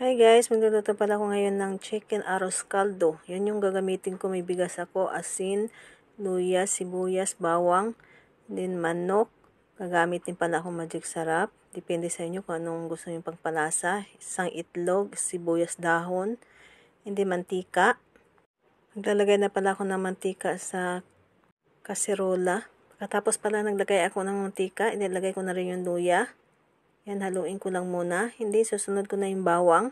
Hi guys, magluluto pala ako ngayon ng chicken arroz caldo. Yun yung gagamitin ko. May bigas ako, asin, luya, sibuyas, bawang, din manok. Gagamit din pala ako magic sarap. Depende sa inyo kung anong gusto nyo pagpalasa. Isang itlog, sibuyas dahon, hindi mantika. Maglalagay na pala ako ng mantika sa kaserola. Pagkatapos pala naglagay ako ng mantika, inilagay ko na rin yung luya. Yan, haluin ko lang muna. Hindi, susunod ko na yung bawang.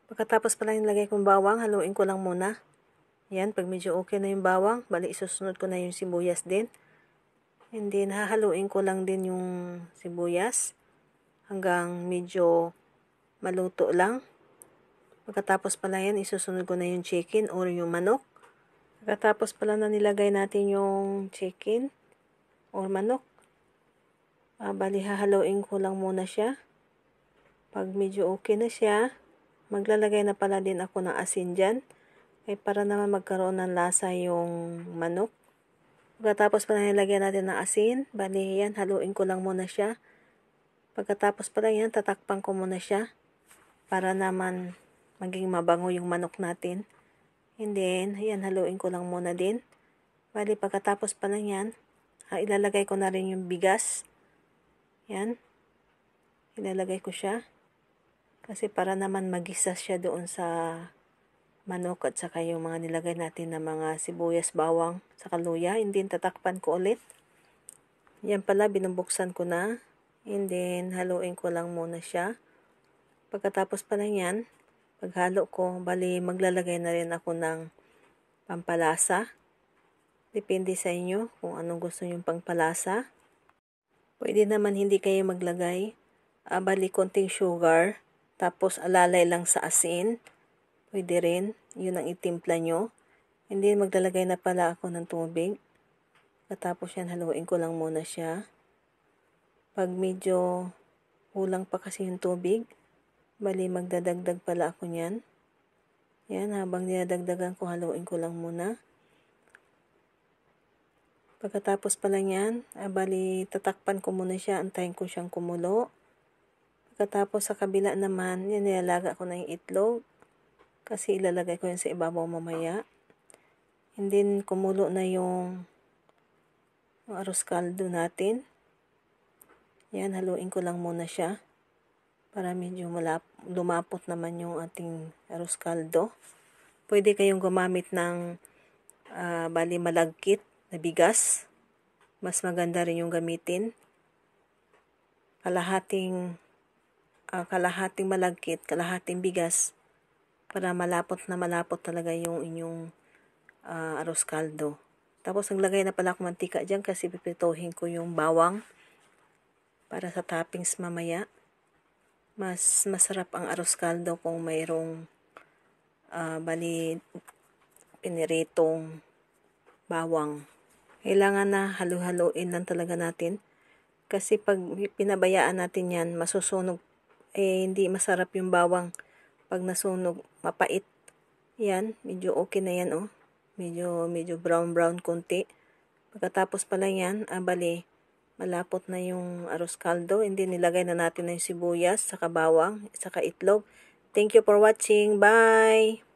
Pagkatapos pala nilagay kong bawang, haluin ko lang muna. Yan, pag medyo okay na yung bawang, bali isusunod ko na yung sibuyas din. And then, hahaluin ko lang din yung sibuyas hanggang medyo maluto lang. Pagkatapos pala yan, isusunod ko na yung chicken or yung manok. Pagkatapos pala na nilagay natin yung chicken or manok, bali hahaluin ko lang muna siya. Pag medyo okay na siya, maglalagay na pala din ako ng asin dyan. Ay para naman magkaroon ng lasa yung manok. Pagkatapos pala nilagyan natin ng asin, bali yan, haluin ko lang muna siya. Pagkatapos pala yan, tatakpan ko muna siya para naman maging mabango yung manok natin. And then, yan, haluin ko lang muna din. Bali pagkatapos pala yan, ilalagay ko na rin yung bigas. Yan, ilalagay ko siya. Kasi para naman magisa siya doon sa manok at saka yung mga nilagay natin na mga sibuyas, bawang, saka luya. And then tatakpan ko ulit. Yan pala, binubuksan ko na. And then haluin ko lang muna siya. Pagkatapos pala yan, paghalo ko, bali maglalagay na rin ako ng pampalasa. Depende sa inyo kung anong gusto nyong pangpalasa. Pwede naman hindi kayo maglagay. Bali konting sugar. Tapos alalay lang sa asin. Pwede rin. Yun ang itimpla nyo. Hindi maglalagay na pala ako ng tubig. Tapos yan, haluin ko lang muna siya. Pag medyo kulang pa kasi yung tubig, bali magdadagdag pala ako niyan. Yan, habang dinadagdagan ko, haluin ko lang muna. Pagkatapos pala yan, bali tatakpan ko muna siya, antayin ko siyang kumulo. Pagkatapos sa kabila naman, yan, nilalaga ko na yung itlog. Kasi ilalagay ko yan sa ibabaw mamaya. And then, kumulo na yung arroz caldo natin. Yan, haluin ko lang muna siya. Para medyo lumapot naman yung ating arroz caldo. Pwede kayong gumamit ng bali malagkit na bigas. Mas maganda rin yung gamitin. Kalahating malagkit, kalahating bigas. Para malapot talaga yung inyong arroz caldo. Tapos naglagay na pala ako mantika dyan kasi pipitohin ko yung bawang para sa toppings mamaya. Mas masarap ang arroz caldo kung mayroong bali piniritong bawang. Kailangan na halu-haluin lang talaga natin. Kasi pag pinabayaan natin yan, masusunog. Hindi masarap yung bawang. Pag nasunog, mapait. Yan, medyo okay na yan, oh. Medyo brown konti. Pagkatapos pala yan, bali, malapot na yung arroz caldo. Hindi nilagay na natin na yung sibuyas, saka bawang, saka itlog. Thank you for watching. Bye!